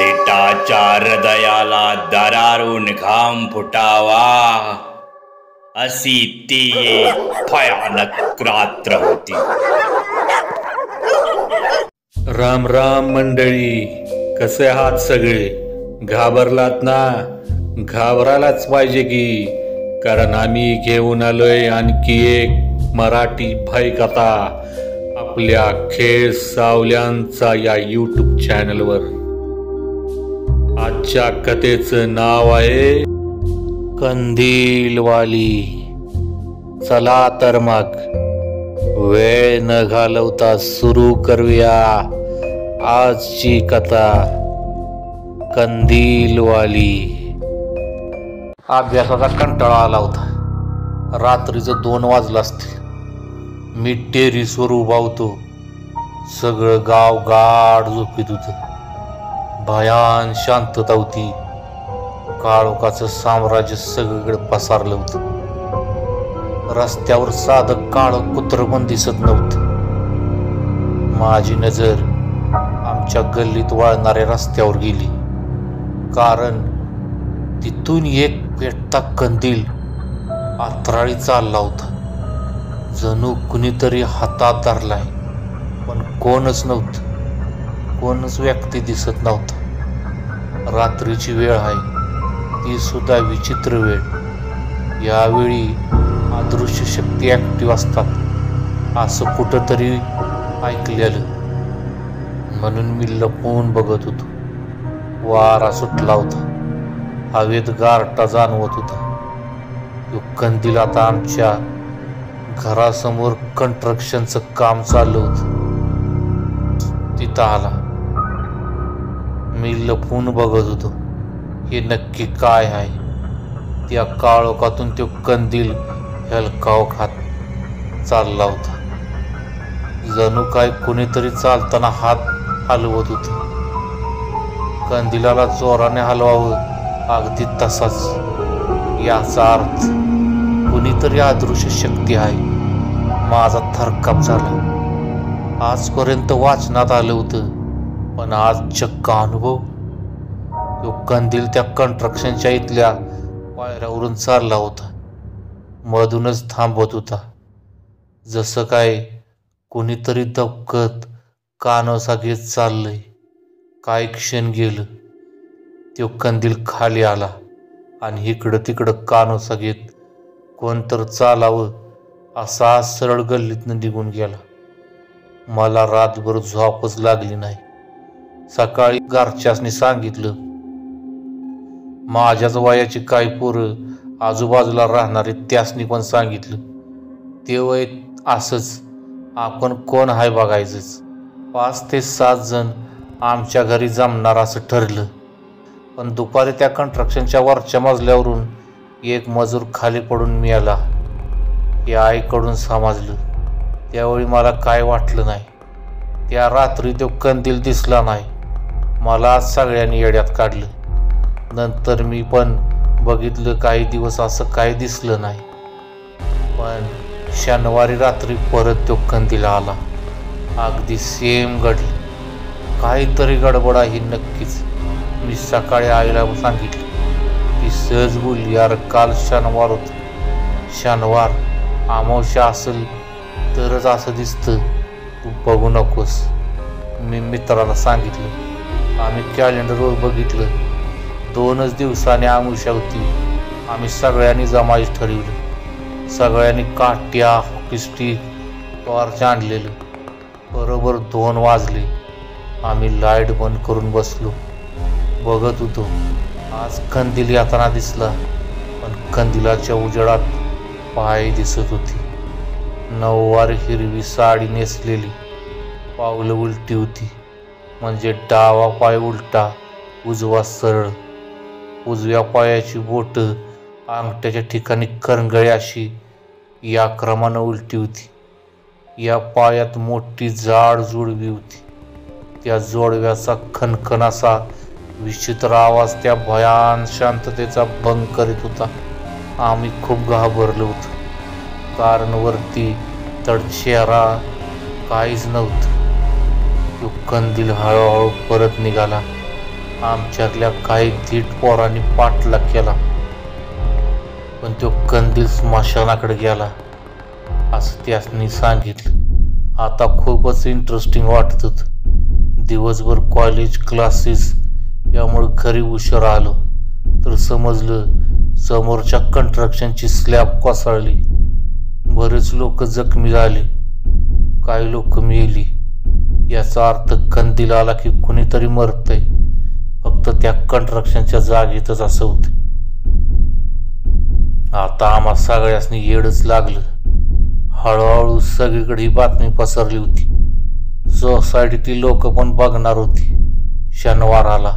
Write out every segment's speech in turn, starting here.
देटाच्या हृदयाला दरारून घाम फुटावा अशी ती एक भयानक रात्र होती. राम राम मंडळी, कसे आहात सगळे? घाबरलात ना? घाबरायलाच पाहिजे की, कारण आम्ही घेऊन आलोय आणखी एक मराठी भयकथा आपल्या खेळ सावल्यांचा या YouTube चॅनलवर. आजच्या कथेचं नाव आहे कंदीलवाली. चला तर मग वेळ न घालवता सुरू करूया आजची कथा, कंदीलवाली. अभ्यासाचा कंटाळा आला होता. रात्रीचं 2 वाजलं असतील. मी टेरिसवर उभा होतो. सगळं गाव गाढ झोपीत होतं. भयान शांतता होती. काळोखाचं साम्राज्य सगळीकडे पसरलं होतं. रस्त्यावर साधं काळं कुत्रं पण दिसत नव्हतं. माझी नजर आमच्या गल्लीत वळणाऱ्या रस्त्यावर गेली, कारण तिथून एक पेटता कंदील आत्राळी चालला होता. जणू कुणीतरी हातात धरलाय, पण कोणच नव्हतं. कोणच व्यक्ती दिसत नव्हता. रात्रीची वेळ आहे, ती सुद्धा विचित्र वेळ. यावेळी अदृश्य शक्ती ऍक्टिव्ह असतात असं कुठंतरी ऐकलेलं, म्हणून मी लपून बघत होतो. वारा सुटला होता. हवेत गारठा जाणवत होता. तो कंदील आता आमच्या घरासमोर कंस्ट्रक्शनचं काम चालू होतं. तिथं आला. मी लपून बघत होतो. हे नक्की काय आहे? त्या काळोखातून तो कंदील हेलकाव खात चालला होता. जणू काय कुणीतरी चालताना हात हलवत होतं. कंदिलाला जोराने हलवावं, अगदी तसाच. याचा अर्थ कुणीतरी अदृश्य शक्ती आहे. माझा थरकाप झाला. आजपर्यंत वाचनात आलं होतं, पण आज चक्क अनुभव. तो कंदील त्या कंस्ट्रक्शनच्या इथल्या पायऱ्यावरून चालला होता. मधूनच थांबत होता, जसं काय कुणीतरी दबकत कानोसा घेत चाललंय. काही क्षण गेलं. तो कंदील खाली आला आणि इकडं तिकडं कानोसा घेत कोणतर चालावं असा सरळ गल्लीतनं निघून गेला. मला रातभर झोपच लागली नाही. सकाळी घरच्यासनी सांगितलं. माझ्याच वयाची काही पोरं आजूबाजूला राहणारे त्यासनी पण सांगितलं. ते वय असंच, आपण कोण आहे बघायचंच. 5 ते 7 जण आमच्या घरी जमणार असं ठरलं. पण दुपारी त्या कंस्ट्रक्शनच्या वरच्या मजल्यावरून एक मजूर खाली पडून मेला हे आईकडून समजलं. त्यावेळी मला काय वाटलं नाही. त्या रात्री तो कंदील दिसला नाही. मला सगळ्यांनी येड्यात काढलं. नंतर मी पण बघितलं. काही दिवस असं काही दिसलं नाही. पण शनिवारी रात्री परत तो कंदील आला. अगदी सेम घडलं. काहीतरी गडबड आहे नक्कीच. मी सकाळी आईला सांगितलं. ती सहज बोलली, यार काल शनिवार होतं. शनिवार अमावस्या असेल तरच असं दिसतं, तू बघू नकोस. मी मित्राला सांगितलं. आम्ही कॅलेंडरवर बघितलं. 2च दिवसांनी अमावस्या होती. आम्ही सगळ्यांनी जमायचं ठरवलं. सगळ्यांनी काट्या, हॉकी स्टिक, टॉर्च आणलेलं. बरोबर 2 वाजले. आम्ही लाईट बंद करून बसलो. बघत होतो. आज कंदील येताना दिसला, पण कंदिलाच्या उजेडात पाय दिसत होती. नऊवारी हिरवी साडी नेसलेली. पावलं उलटी होती, म्हणजे डावा पाय उलटा, उजवा सरळ. उजव्या पायाची बोटं अंगठ्याच्या ठिकाणी करंगळी अशी या क्रमानं उलटी होती. या पायात मोठी जाड जोडवी होती. त्या जोडव्याचा खणखण असा विचित्र आवाज त्या भयान शांततेचा भंग करीत होता. आम्ही खूप घाबरलो होतो, कारण वरती तड चेहरा काहीच नव्हतं. तो कंदील हळूहळू परत निघाला आमच्यातल्या काही धीट पोरांनी पाठलाग केला, पण तो कंदील स्मशानाकडे गेला असं त्यासनी सांगितलं. आता खूपच इंटरेस्टिंग वाटत होतं. दिवसभर कॉलेज क्लासेस यामुळे घरी उशीर आलो तर समजलं समोरच्या कंस्ट्रक्शनची स्लॅब कोसळली. बरेच लोक जखमी झाले, काही लोक मेली. याचा अर्थ कंदील आला की कुणीतरी मरतंय, फक्त त्या कंस्ट्रक्शनच्या जागेतच असं होतं. आता आम्हा सगळ्यांनी येडच लागलं. हळूहळू सगळीकडे ही बातमी पसरली होती. सोसायटीतील लोक पण बघणार होती. शनिवार आला,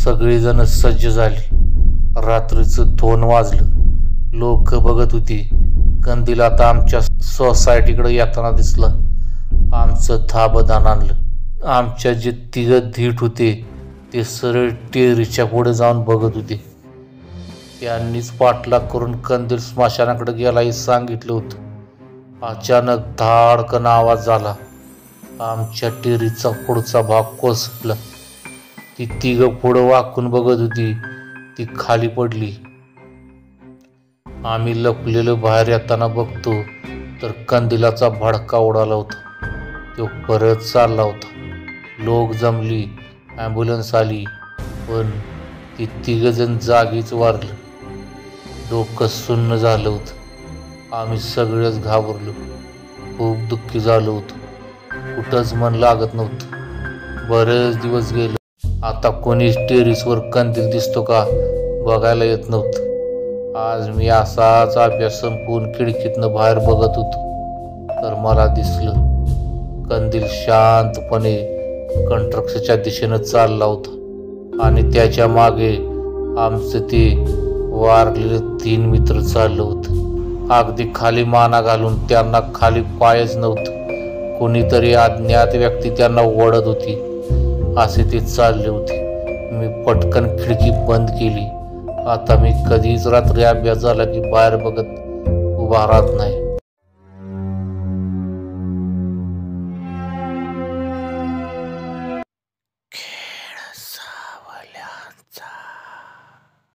सगळीजण सज्ज झाली. रात्रीचं 2 वाजलं. लोक बघत होती. कंदील आता आमच्या सोसायटीकडे येताना दिसला. आमचं धाबदान आणलं. आमच्या जे 3 धीट होते ते सरळ टेरीच्या पुढे जाऊन बघत होते. त्यांनीच पाठलाग करून कंदील स्मशानाकडे गेला हे सांगितलं होतं. अचानक धाडकन आवाज झाला. आमच्या टेरीचा पुढचा भाग कोसळला. ती 3 पुढं वाकून बघत होती. ती खाली पडली. आम्ही लपलेलं बाहेर येताना बघतो तर कंदिलाचा भडका उडाला होता. तो परत चालला होता. लोक जमली, ॲम्ब्युलन्स आली, पण ती 3 जण जागीच वारलं. डोकं सुन्न झालं होतं. आम्ही सगळेच घाबरलो. खूप दुःखी झालो होतो. कुठंच मन लागत नव्हतं. बरेच दिवस गेले. आता कोणीच टेरिसवर कंदील दिसतो का बघायला येत नव्हतं. आज मी असाच अभ्यास संपवून खिडकीतनं बाहेर बघत होतो तर मला दिसलं कंदील शांतपणे कंस्ट्रक्शनच्या दिशेनं चालला होता आणि त्याच्या मागे आमचं ते वारलेलं 3 मित्र चाललं होतं. अगदी खाली माना घालून. त्यांना खाली पायच नव्हतं. कोणीतरी अज्ञात व्यक्ती त्यांना ओढत होती. असे ते चालले होते. मी पटकन खिडकी बंद केली. आता मी कधीच रात्री अभ्यास झाला की बाहेर बघत उभा राहत नाही.